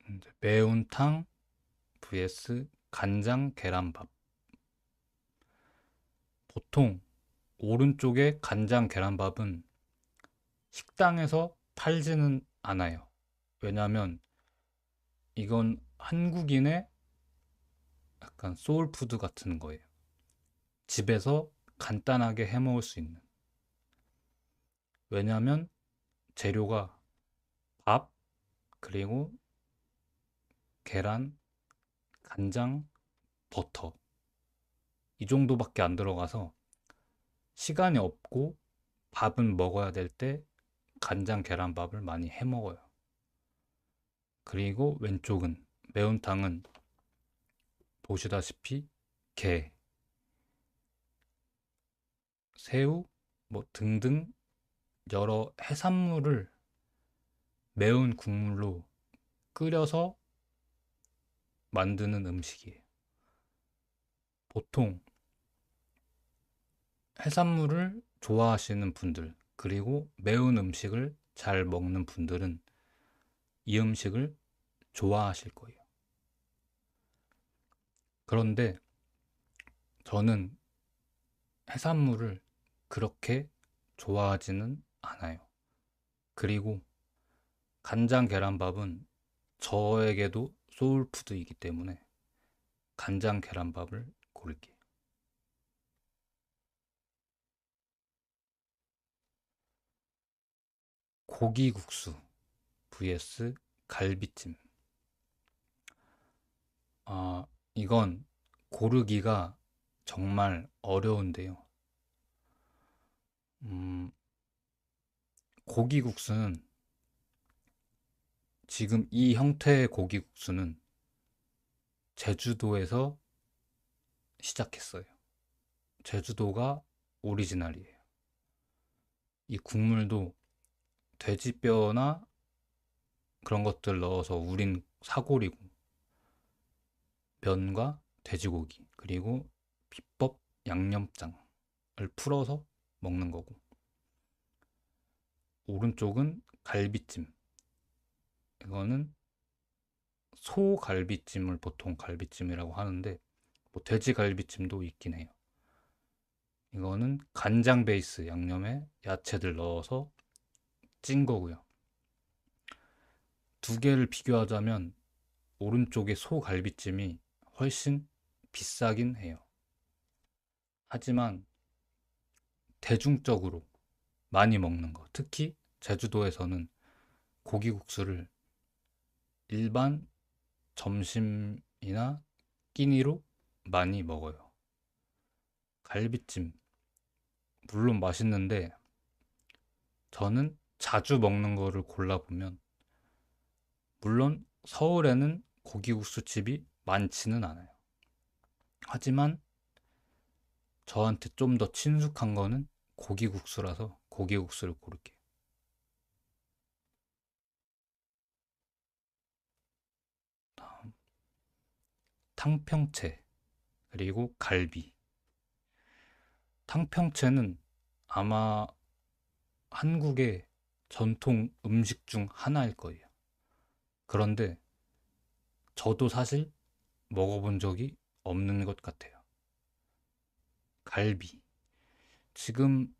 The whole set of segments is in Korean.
이제 매운탕 vs 간장 계란밥. 보통 오른쪽에 간장 계란밥은 식당에서 팔지는 않아요. 왜냐면 이건 한국인의 약간 소울푸드 같은 거예요. 집에서 간단하게 해 먹을 수 있는. 왜냐면 재료가 밥, 그리고 계란, 간장, 버터. 이 정도밖에 안 들어가서 시간이 없고 밥은 먹어야 될 때 간장 계란밥을 많이 해 먹어요. 그리고 왼쪽은 매운탕은 보시다시피 게, 새우, 뭐 등등 여러 해산물을 매운 국물로 끓여서 만드는 음식이에요. 보통 해산물을 좋아하시는 분들, 그리고 매운 음식을 잘 먹는 분들은 이 음식을 좋아하실 거예요. 그런데 저는 해산물을 그렇게 좋아하지는 않아요. 그리고 간장 계란밥은 저에게도 소울푸드이기 때문에 간장 계란밥을 고를게요. 고기국수 vs 갈비찜. 이건 고르기가 정말 어려운데요. 음, 고기국수는 지금 이 형태의 고기국수는 제주도에서 시작했어요. 제주도가 오리지널이에요. 이 국물도 돼지뼈나 그런 것들 넣어서 우린 사골이고, 면과 돼지고기, 그리고 비법 양념장을 풀어서 먹는 거고, 오른쪽은 갈비찜. 이거는 소갈비찜을 보통 갈비찜이라고 하는데, 뭐 돼지 갈비찜도 있긴 해요. 이거는 간장 베이스 양념에 야채들 넣어서 찐 거고요. 두 개를 비교하자면 오른쪽의 소갈비찜이 훨씬 비싸긴 해요. 하지만 대중적으로 많이 먹는 거, 특히 제주도에서는 고기국수를 일반 점심이나 끼니로 많이 먹어요. 갈비찜, 물론 맛있는데 저는 자주 먹는 거를 골라보면, 물론 서울에는 고기국수 집이 많지는 않아요. 하지만 저한테 좀 더 친숙한 거는 고기국수라서 고기국수를 고를게요. 다음, 탕평채, 그리고 갈비. 탕평채는 아마 한국의 전통 음식 중 하나일 거예요. 그런데 저도 사실 먹어본 적이 없는 것 같아요. 갈비. 지금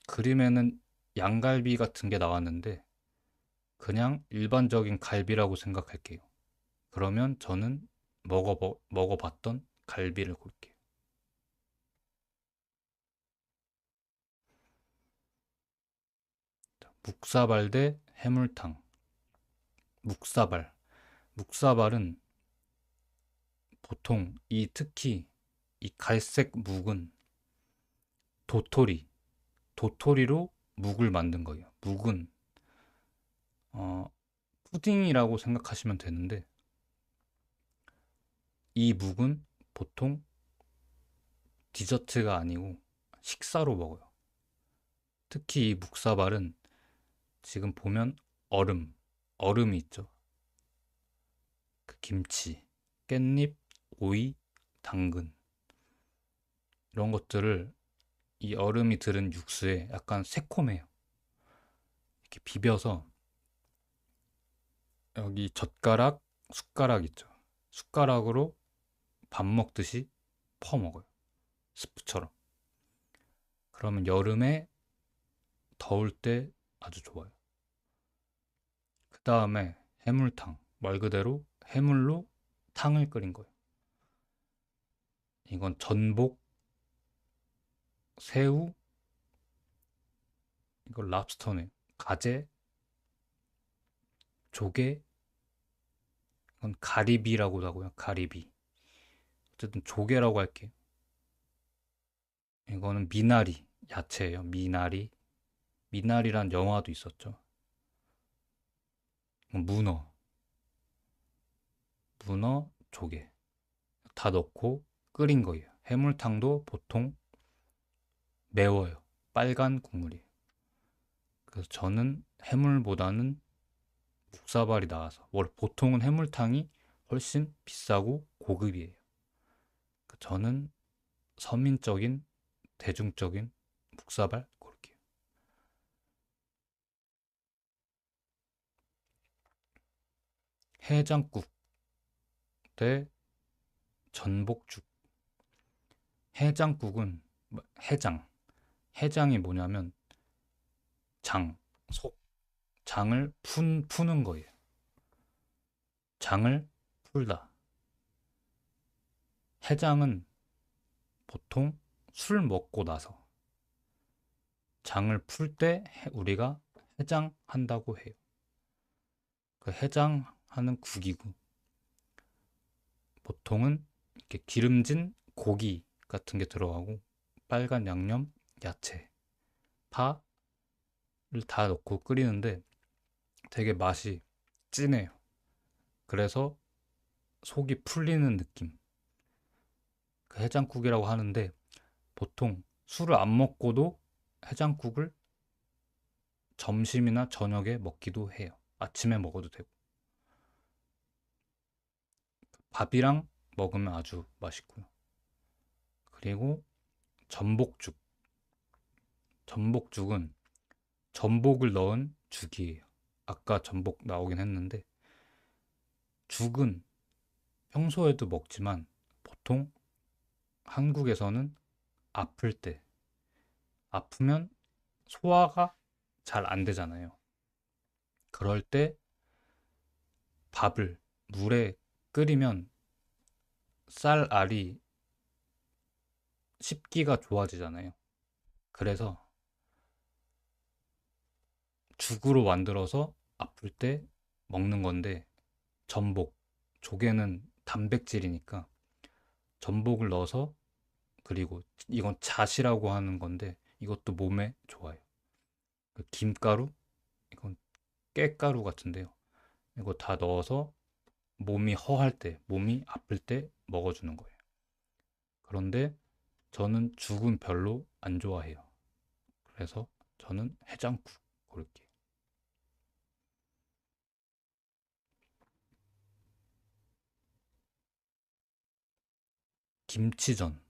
그림에는 양갈비 같은 게 나왔는데 그냥 일반적인 갈비라고 생각할게요. 그러면 저는 먹어봤던 갈비를 고를게요. 묵사발 대 해물탕. 묵사발. 묵사발은 보통 특히 이 갈색 묵은 도토리, 도토리로 묵을 만든 거예요. 묵은 어, 푸딩이라고 생각하시면 되는데 이 묵은 보통 디저트가 아니고 식사로 먹어요. 특히 이 묵사발은 지금 보면 얼음, 얼음이 있죠. 그 김치, 깻잎, 오이, 당근 이런 것들을 이 얼음이 들은 육수에 약간 새콤해요. 이렇게 비벼서 여기 젓가락 숟가락 있죠. 숟가락으로 밥 먹듯이 퍼먹어요. 스프처럼. 그러면 여름에 더울 때 아주 좋아요. 그 다음에 해물탕. 말 그대로 해물로 탕을 끓인 거예요. 이건 전복, 새우, 이건 랍스터네요. 가재, 조개, 이건 가리비라고도 하고요. 가리비. 어쨌든 조개라고 할게요. 이거는 미나리, 야채예요. 미나리. 미나리란 영화도 있었죠. 이건 문어, 조개. 다 넣고 끓인 거예요. 해물탕도 보통 매워요. 빨간 국물이에요. 그래서 저는 해물보다는 묵사발이 나와서 원래 보통은 해물탕이 훨씬 비싸고 고급이에요. 저는 서민적인 대중적인 묵사발 고를게요. 해장국 대 전복죽. 해장국은 해장. 해장이 뭐냐면 장, 속, 장을 푸는 거예요. 장을 풀다. 해장은 보통 술 먹고 나서 장을 풀 때 우리가 해장한다고 해요. 그 해장하는 국이고 보통은 이렇게 기름진 고기 같은 게 들어가고 빨간 양념, 야채, 파를 다 넣고 끓이는데 되게 맛이 진해요. 그래서 속이 풀리는 느낌. 그 해장국이라고 하는데 보통 술을 안 먹고도 해장국을 점심이나 저녁에 먹기도 해요. 아침에 먹어도 되고. 밥이랑 먹으면 아주 맛있고요. 그리고 전복죽. 전복죽은 전복을 넣은 죽이에요. 아까 전복 나오긴 했는데 죽은 평소에도 먹지만 보통 한국에서는 아플 때 아프면 소화가 잘 안 되잖아요. 그럴 때 밥을 물에 끓이면 쌀알이 씹기가 좋아지잖아요. 그래서 죽으로 만들어서 아플 때 먹는 건데 전복, 조개는 단백질이니까 전복을 넣어서 그리고 이건 잣이라고 하는 건데 이것도 몸에 좋아요. 그 김가루, 이건 깨가루 같은데요. 이거 다 넣어서 몸이 허할 때, 몸이 아플 때 먹어주는 거예요. 그런데 저는 죽은 별로 안 좋아해요. 그래서 저는 해장국 고를게요. 김치전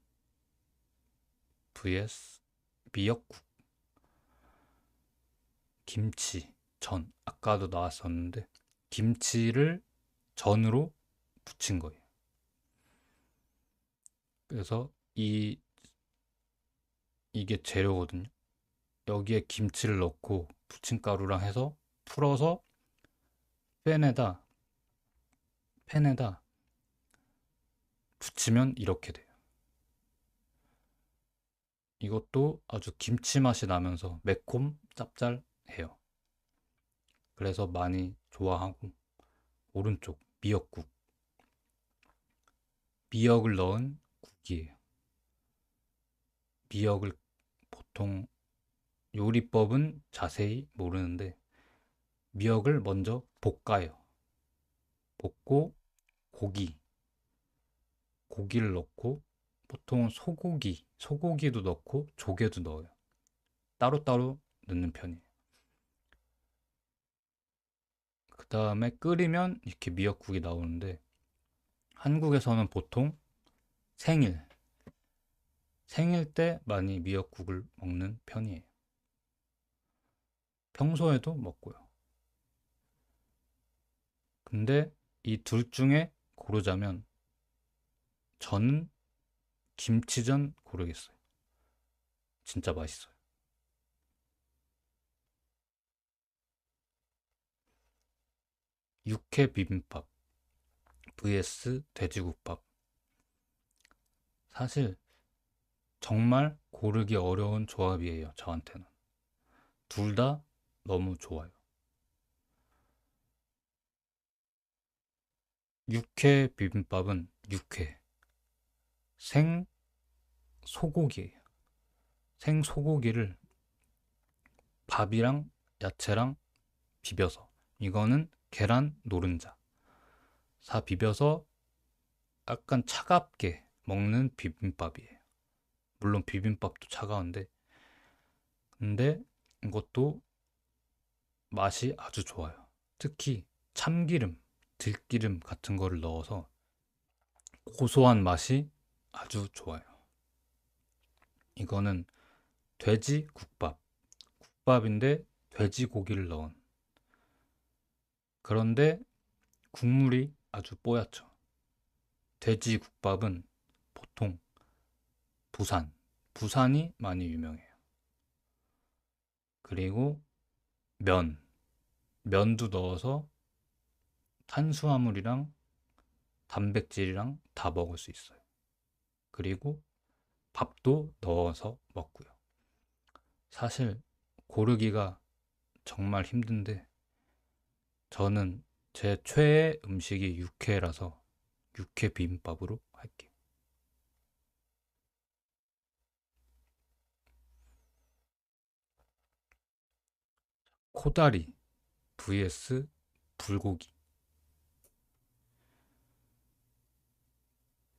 vs 미역국. 김치, 전. 아까도 나왔었는데 김치를 전으로 부친 거예요. 그래서 이게 재료거든요. 여기에 김치를 넣고 부침가루랑 해서 풀어서 팬에다 팬에다 부치면 이렇게 돼요. 이것도 아주 김치 맛이 나면서 매콤 짭짤해요. 그래서 많이 좋아하고 오른쪽 미역국. 미역을 넣은 국이에요. 미역을 보통 요리법은 자세히 모르는데 미역을 먼저 볶아요. 볶고 고기를 넣고 보통 소고기도 넣고 조개도 넣어요. 따로따로 넣는 편이에요. 그 다음에 끓이면 이렇게 미역국이 나오는데 한국에서는 보통 생일, 생일 때 많이 미역국을 먹는 편이에요. 평소에도 먹고요. 근데 이 둘 중에 고르자면 저는 김치전 고르겠어요. 진짜 맛있어요. 육회 비빔밥 vs 돼지국밥. 사실 정말 고르기 어려운 조합이에요, 저한테는. 둘 다 너무 좋아요. 육회 비빔밥은 육회, 생 소고기예요. 생 소고기를 밥이랑 야채랑 비벼서, 이거는 계란 노른자 사 비벼서 약간 차갑게 먹는 비빔밥이에요. 물론 비빔밥도 차가운데, 근데 이것도 맛이 아주 좋아요. 특히 참기름, 들기름 같은 거를 넣어서 고소한 맛이 아주 좋아요. 이거는 돼지 국밥, 국밥인데 돼지고기를 넣은. 그런데 국물이 아주 뽀얗죠. 돼지 국밥은 보통 부산이 많이 유명해요. 그리고 면도 넣어서 탄수화물이랑 단백질이랑 다 먹을 수 있어요. 그리고 밥도 넣어서 먹고요. 사실 고르기가 정말 힘든데 저는 제 최애 음식이 육회라서 육회 비빔밥으로 할게요. 코다리 vs 불고기.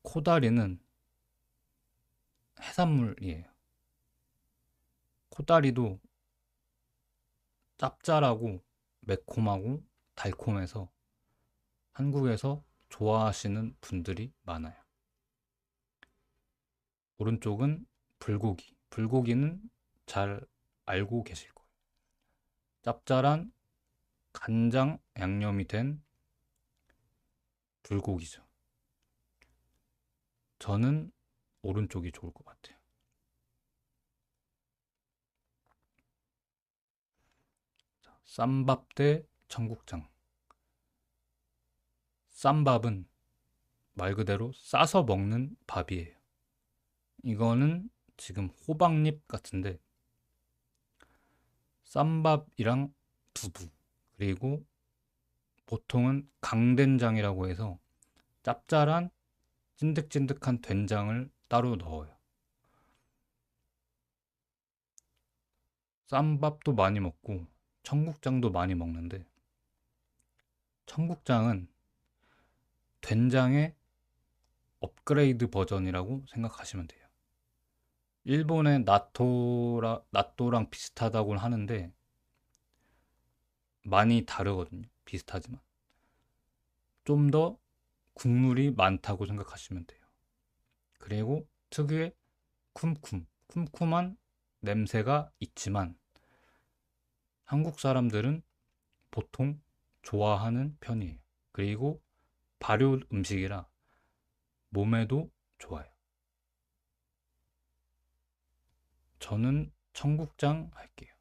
코다리는 해산물이에요. 코다리도 짭짤하고 매콤하고 달콤해서 한국에서 좋아하시는 분들이 많아요. 오른쪽은 불고기. 불고기는 잘 알고 계실 거예요. 짭짤한 간장 양념이 된 불고기죠. 저는 오른쪽이 좋을 것 같아요. 쌈밥 대 청국장. 쌈밥은 말 그대로 싸서 먹는 밥이에요. 이거는 지금 호박잎 같은데 쌈밥이랑 두부, 그리고 보통은 강된장이라고 해서 짭짤한 찐득찐득한 된장을 따로 넣어요. 쌈밥도 많이 먹고 청국장도 많이 먹는데 청국장은 된장의 업그레이드 버전이라고 생각하시면 돼요. 일본의 나토랑 비슷하다고 하는데 많이 다르거든요. 비슷하지만 좀 더 국물이 많다고 생각하시면 돼요. 그리고 특유의 쿰쿰한 냄새가 있지만 한국 사람들은 보통 좋아하는 편이에요. 그리고 발효 음식이라 몸에도 좋아요. 저는 청국장 할게요.